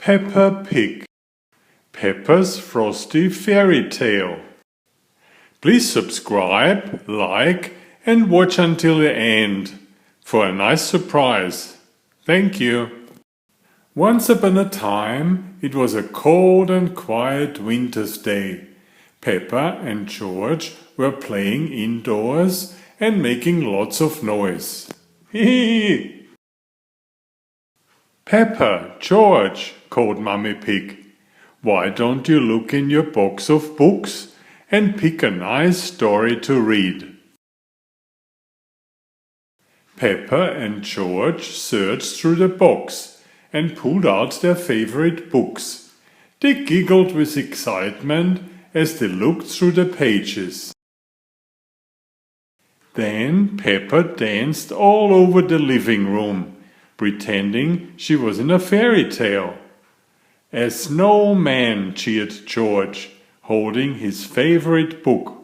Peppa Pig, Peppa's Frosty Fairy Tale. Please subscribe, like, and watch until the end for a nice surprise. Thank you. Once upon a time, it was a cold and quiet winter's day. Peppa and George were playing indoors and making lots of noise. Hee! Peppa, George, called Mummy Pig, why don't you look in your box of books and pick a nice story to read? Peppa and George searched through the box and pulled out their favorite books. They giggled with excitement as they looked through the pages. Then Peppa danced all over the living room, pretending she was in a fairy tale. A snowman, cheered George, holding his favorite book.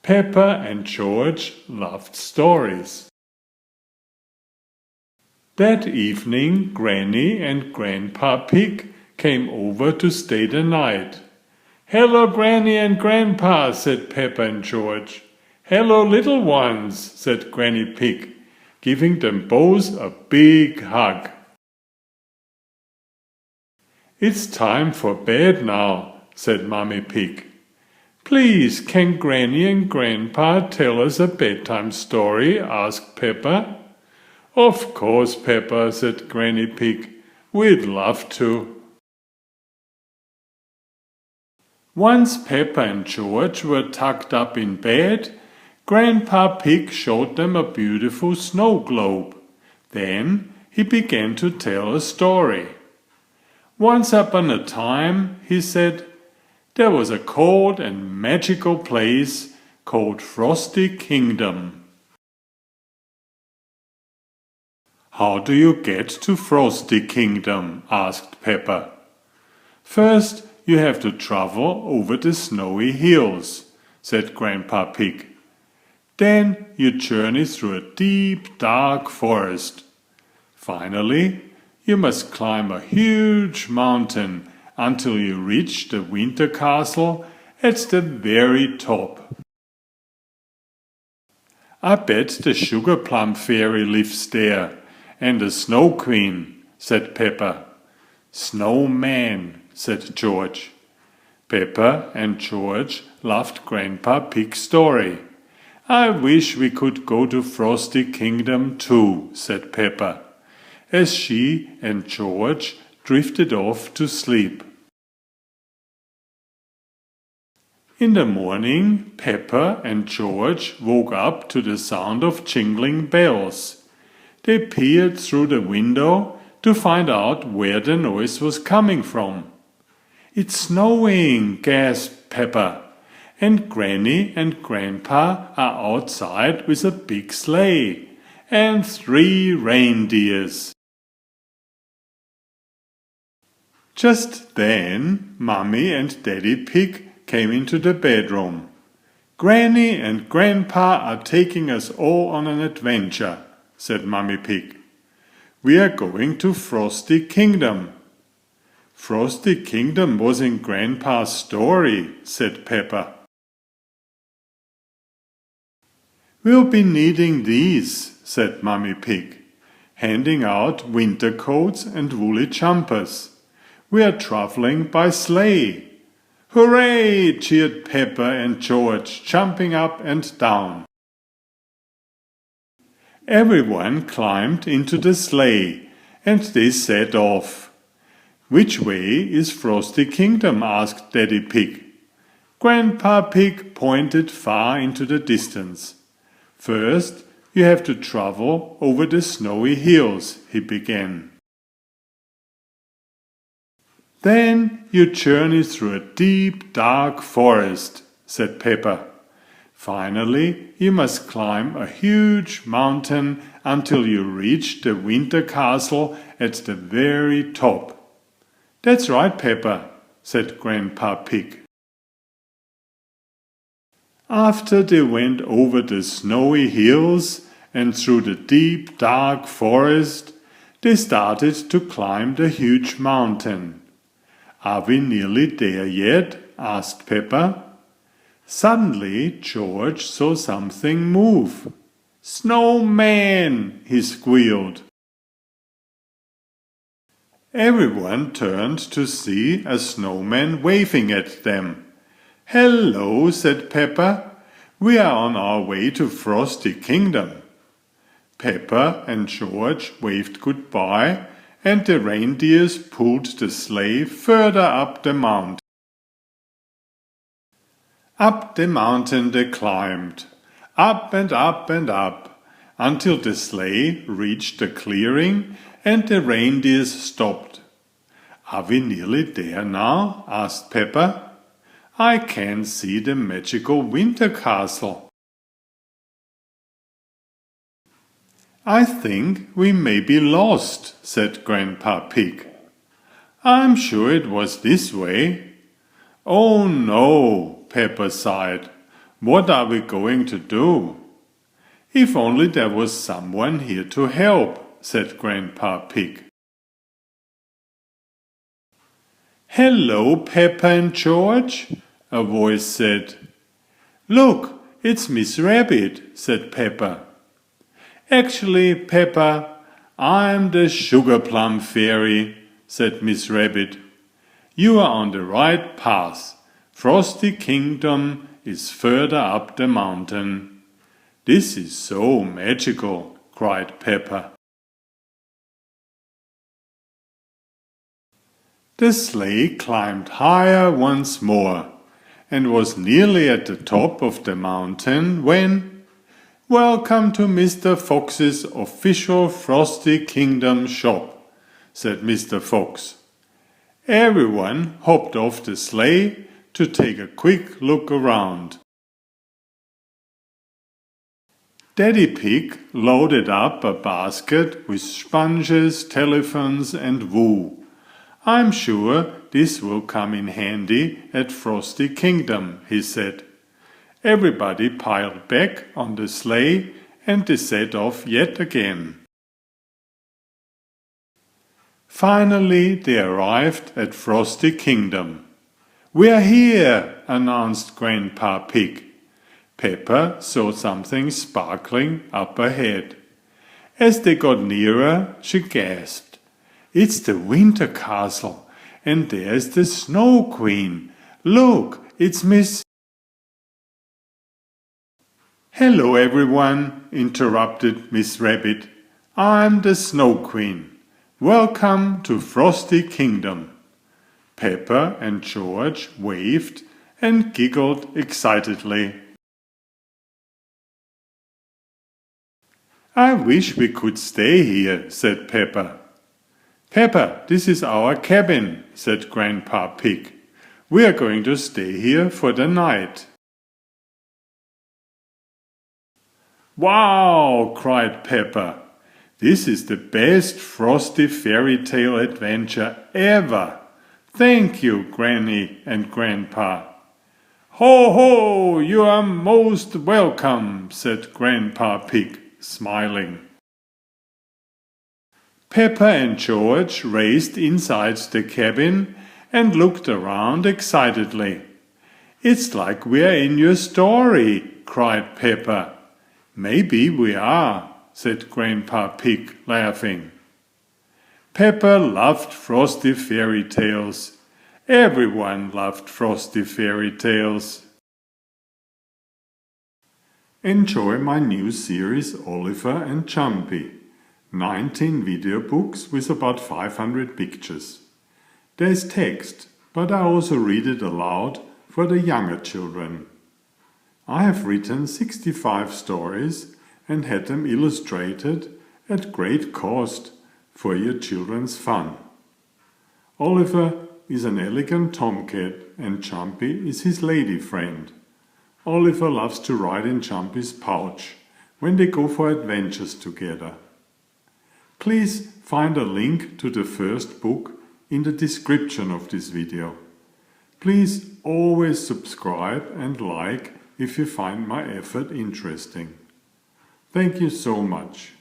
Peppa and George loved stories. That evening, Granny and Grandpa Pig came over to stay the night. "Hello, Granny and Grandpa," said Peppa and George. "Hello, little ones," said Granny Pig, giving them both a big hug. "It's time for bed now," said Mummy Pig. "Please, can Granny and Grandpa tell us a bedtime story?" asked Peppa. "Of course, Peppa," said Granny Pig. "We'd love to." Once Peppa and George were tucked up in bed, Grandpa Pig showed them a beautiful snow globe. Then he began to tell a story. "Once upon a time," he said, "there was a cold and magical place called Frosty Kingdom." "How do you get to Frosty Kingdom?" asked Peppa. "First, you have to travel over the snowy hills," said Grandpa Pig. "Then you journey through a deep, dark forest. Finally, you must climb a huge mountain until you reach the winter castle at the very top." "I bet the sugar plum fairy lives there, and the snow queen," said Peppa. "Snowman," said George. Peppa and George loved Grandpa Pig's story. "I wish we could go to Frosty Kingdom too," said Peppa, as she and George drifted off to sleep. In the morning, Peppa and George woke up to the sound of jingling bells. They peered through the window to find out where the noise was coming from. "It's snowing," gasped Peppa, "and Granny and Grandpa are outside with a big sleigh and 3 reindeers." Just then, Mummy and Daddy Pig came into the bedroom. "Granny and Grandpa are taking us all on an adventure," said Mummy Pig. "We are going to Frosty Kingdom." "Frosty Kingdom was in Grandpa's story," said Peppa. "We'll be needing these," said Mummy Pig, handing out winter coats and woolly jumpers. "We are traveling by sleigh." "Hooray!" cheered Peppa and George, jumping up and down. Everyone climbed into the sleigh, and they set off. "Which way is Frosty Kingdom?" asked Daddy Pig. Grandpa Pig pointed far into the distance. "First, you have to travel over the snowy hills," he began. "Then you journey through a deep, dark forest," said Peppa. "Finally, you must climb a huge mountain until you reach the winter castle at the very top." "That's right, Peppa," said Grandpa Pig. After they went over the snowy hills and through the deep, dark forest, They started to climb the huge mountain. "Are we nearly there yet?" asked Peppa. Suddenly George saw something move. "Snowman!" he squealed. Everyone turned to see a snowman waving at them. "Hello," said Peppa. "We are on our way to Frosty Kingdom." Peppa and George waved goodbye, and the reindeers pulled the sleigh further up the mountain. Up the mountain they climbed, up and up and up, until the sleigh reached the clearing and the reindeers stopped. "Are we nearly there now?" asked Peppa. "I can see the magical winter castle." "I think we may be lost," said Grandpa Pig. "I'm sure it was this way." "Oh no," Peppa sighed. "What are we going to do?" "If only there was someone here to help," said Grandpa Pig. "Hello, Peppa and George," a voice said. "Look, it's Miss Rabbit," said Peppa. "Actually, Peppa, I'm the sugar plum fairy," said Miss Rabbit. "You are on the right path. Frosty Kingdom is further up the mountain." "This is so magical," cried Peppa. The sleigh climbed higher once more, and was nearly at the top of the mountain when— "Welcome to Mr. Fox's official Frosty Kingdom shop," said Mr. Fox. Everyone hopped off the sleigh to take a quick look around. Daddy Pig loaded up a basket with sponges, telephones and wool. "I'm sure this will come in handy at Frosty Kingdom," he said. Everybody piled back on the sleigh and they set off yet again. Finally they arrived at Frosty Kingdom. "We're here," announced Grandpa Pig. Peppa saw something sparkling up ahead. As they got nearer, she gasped. "It's the winter castle, and there's the Snow Queen. Look, it's Miss—" "Hello everyone," interrupted Miss Rabbit. "I'm the Snow Queen. Welcome to Frosty Kingdom." Peppa and George waved and giggled excitedly. "I wish we could stay here," said Peppa. "Peppa, this is our cabin," said Grandpa Pig. "We are going to stay here for the night." "Wow!" cried Peppa. "This is the best Frosty fairy tale adventure ever. Thank you, Granny and Grandpa." "Ho, ho! You are most welcome," said Grandpa Pig, smiling. Peppa and George raced inside the cabin and looked around excitedly. "It's like we're in your story," cried Peppa. "Maybe we are," said Grandpa Pig, laughing. Peppa loved Frosty fairy tales. Everyone loved Frosty fairy tales. Enjoy my new series Oliver and Jumpy. 19 video books with about 500 pictures. There's text, but I also read it aloud for the younger children. I have written 65 stories and had them illustrated at great cost for your children's fun. Oliver is an elegant tomcat and Jumpy is his lady friend. Oliver loves to ride in Jumpy's pouch when they go for adventures together. Please find a link to the first book in the description of this video. Please always subscribe and like if you find my effort interesting. Thank you so much.